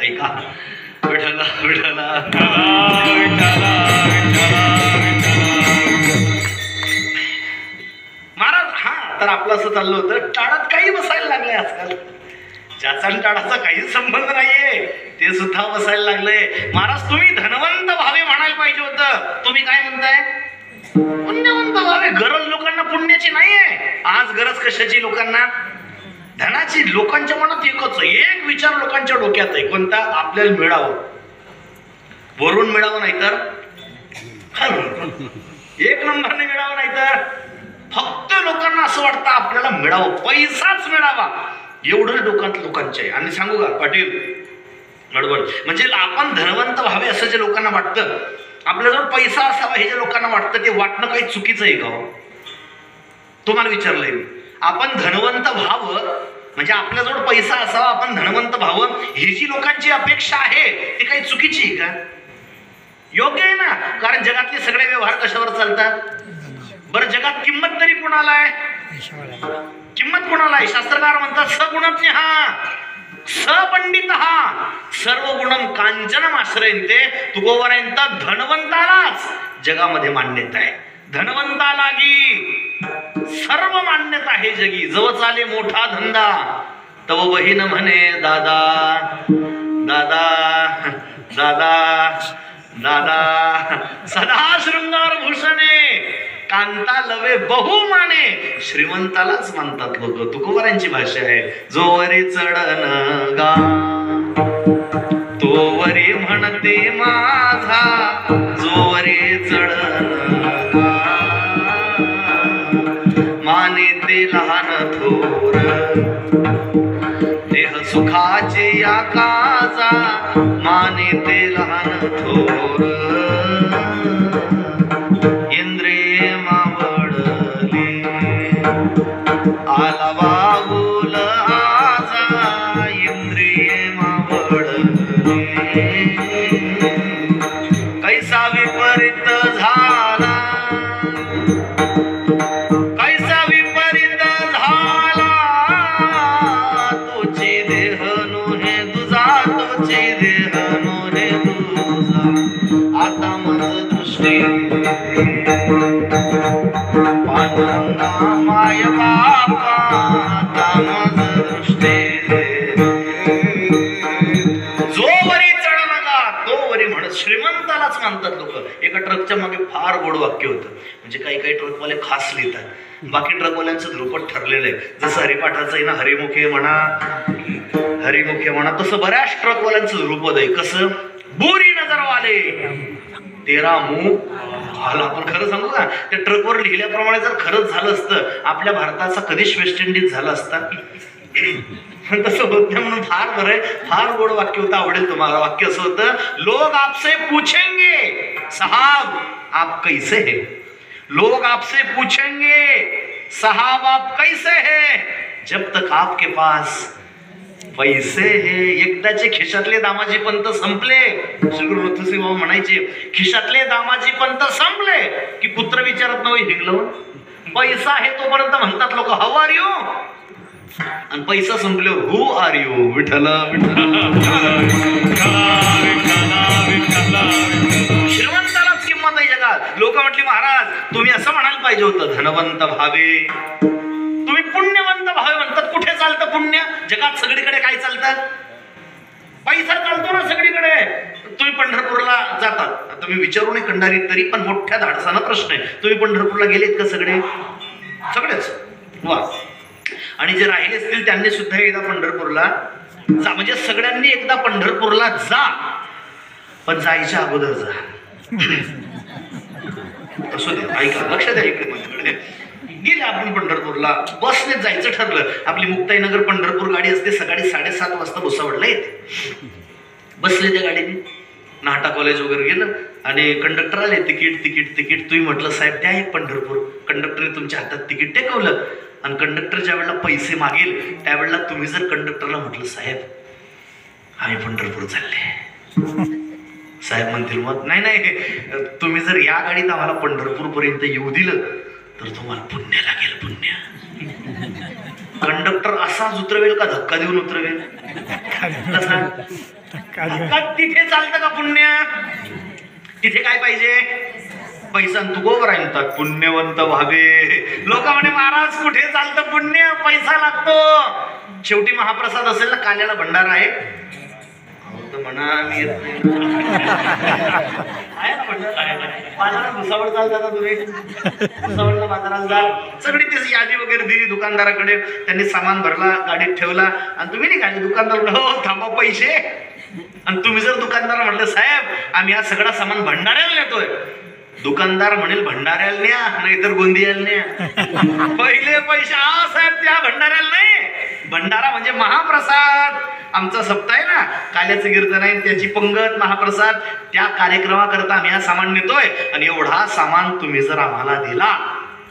ऐका विठला विठला महाराज. हा तर आपलं असं चाललं होतं, टाळात काही बसायला लागले आजकाल. ज्याचा टाळाचा काही संबंध नाहीये ते सुद्धा बसायला लागले. महाराज तुम्ही धनवंत भावे म्हणायला पाहिजे होतं. तुम्ही काय म्हणताय? पुण्यवंत भावे. गरज लोकांना पुण्याची नाहीये. आज गरज कशाची लोकांना? धनाची. लोकांच्या मनात एकच एक विचार लोकांच्या डोक्यात आहे, कोणता? आपल्याला मिळावं, वरून मिळावं, नाहीतर एक नंबरने मिळावं, नाहीतर फक्त लोकांना असं वाटतं आपल्याला मिळावं, पैसाच मिळावा, एवढं डोक्यात लोकांचे आहे. आणि सांगू का पाटील, गडबड म्हणजे आपण धनवंत व्हावे असं जे लोकांना वाटतं, आपल्याजवळ पैसा असावा हे जे लोकांना वाटतं, ते वाटणं काही चुकीचं आहे का? तुम्हाला विचारलंय मी. आपण धनवंत व्हावं म्हणजे आपल्याजवळ पैसा असावा, आपण धनवंत व्हावं ही जी लोकांची अपेक्षा आहे ती काही चुकीची आहे का? योग्य आहे ना. कारण जगातले सगळे व्यवहार कशावर चालतात? बरं, जगात किंमत तरी कोणाला आहे? किंमत कोणाला आहे? शास्त्रकार म्हणतात सगुणज्ञ सपंडित सर्व गुणम कांचनम आश्रयन्ते. तुकोवरांत धनवंतालाच जगामध्ये मान्यता आहे. धनवंतालागी सर्व मान्यता आहे जगी. जव चाले मोठा धंदा तव बहीण म्हणे दादा दादा दादा दादा. सदा शृंगार भूषणे कांता लवे बहुमाने. श्रीमंतालाच मानतात लोक. तुकोबारांची भाषा आहे. जोवरी चढन गा तोवरी म्हणते माझा, जोवरी चढन माने ते लहान थोर. देह सुखाचे या काजा माने ते लहान थोर. इंद्रिये मावळले आला वागुल आजा. इंद्रिये मावळले कैसा विपरीत झाला, कैसा विपरीत झाला. तुझे देह नोहे दुजा, तुझे देह नोहे दुजा. आता मज दृष्टी पांडुरंगा माय बापा. आता मज दृष्टी जोवरी चढ नका तोवरी म्हणत. श्रीमंतालाच मानतात लोक. एका ट्रकच्या मागे फार गोड वाक्य होतं. म्हणजे काही काही ट्रकवाले खास लिहितात, बाकी ट्रकवाल्यांचं ध्रुपट ठरलेलं आहे. जसं हरिपाठाचं आहे ना, हरिमुखे म्हणा हरिमुखे म्हणा, तसं बऱ्याच ट्रकवाल्यांचं ध्रुपद आहे. कसं? बुरी नजर वाले तेरा मुंह आला. आपण खरं सांगू का, त्या ट्रकवर लिहिल्याप्रमाणे जर खरंच झालं असतं, आपल्या भारताचा कधीच वेस्ट इंडिज झाला असता. तसं होत नाही म्हणून फार बरं आहे. फार गोड वाक्य होतं, आवडेल तुम्हाला. वाक्य असं होतं, लोग आपसे पूछेंगे साहब आप कैसे है. लोग आपसे पूछेंगे साहब आप कैसे है, जब तक आपके पास पैसे हे. एकदाचे खिशातले दामाजी पंत संपले, श्रीगुरु नथुसिंह बाबा म्हणायचे, खिशातले दामाजी पंत संपले की पुत्र विचारत नव्हे हिंगलवून. पैसा आहे तोपर्यंत म्हणतात लोक हाऊ आर यू, आणि पैसा संपल्यावर हू आर यू. विठ्ठल श्रीमंतालाच किंमत आहे जगात. लोक म्हटली महाराज तुम्ही असं म्हणायला पाहिजे होतं, धनवंत भावे. तुम्ही पुण्यवंत भावे म्हणतात. कुठे चालतं पुण्य? जगात सगळीकडे काय चालतं? पैसा चालतो ना सगळीकडे. तुम्ही पंढरपूरला जातात, आता मी विचारू नये कंडारी तरी पण मोठ्या धाडसानं प्रश्न आहे. तुम्ही पंढरपूरला गेलेत का? सगळे सगळेच वा. आणि जे राहिले असतील त्यांनी सुद्धा एकदा पंढरपूरला जा. म्हणजे सगळ्यांनी एकदा पंढरपूरला जा, पण जायच्या अगोदर जा. असू दे, ऐका, लक्ष द्या इकडे माझ्याकडे. गेले आपण पंढरपूरला, बसने जायचं ठरलं. आपली मुक्ताईनगर पंढरपूर गाडी असते, सकाळी 7:30 वाजता भुसावळला येते. बसले त्या गाडीने, नाटा कॉलेज वगैरे गेलं आणि कंडक्टर आले, तिकीट तिकीट तिकीट. तुम्ही म्हटलं साहेब द्या एक पंढरपूर. कंडक्टरने तुमच्या हातात तिकीट टेकवलं आणि कंडक्टर ज्या वेळेला पैसे मागेल त्यावेळेला तुम्ही जर कंडक्टरला म्हटलं साहेब आम्ही पंढरपूर चालले, साहेब म्हणतील मग नाही नाही, तुम्ही जर या गाडीत आम्हाला पंढरपूर पर्यंत येऊ दिलं तर तुम्हाला पुण्य लागेल, पुण्य. कंडक्टर असाच उतरवेल का धक्का देऊन उतरवेल? तिथे चालतं का पुण्य? तिथे काय पाहिजे? पैसा. तू गोबर म्हणतात पुण्यवंत व्हावे. लोक म्हणे महाराज कुठे चालतं पुण्य? पैसा लागतो. शेवटी महाप्रसाद असेल ना, काल्याला भंडारा आहे म्हणा. मी येत नाही आहे ना भंडारा. बाजारात भुसावळ चालता ना तुम्ही? भुसावळला बाजारात जाल, सगळी तीच यादी वगैरे दिली दुकानदाराकडे. त्यांनी सामान भरला, गाडीत ठेवला आणि तुम्ही नाही खाली. दुकानदार हो थांबा पैसे. आणि तुम्ही जर दुकानदार म्हटलं साहेब आम्ही हा सगळा सामान भंडाऱ्याला नेतोय, दुकानदार म्हणेल भंडाऱ्याला न्या नाहीतर गोंदियाला न्या. पहिले पैसे. हा साहेब त्या भंडाऱ्याला नाही. भंडारा म्हणजे महाप्रसाद. आमचा सप्ताह आहे ना, काल्याचं कीर्तन आहे, त्याची पंगत महाप्रसाद, त्या कार्यक्रमाकरता आम्ही हा सामान नेतोय आणि एवढा सामान तुम्ही जर आम्हाला दिला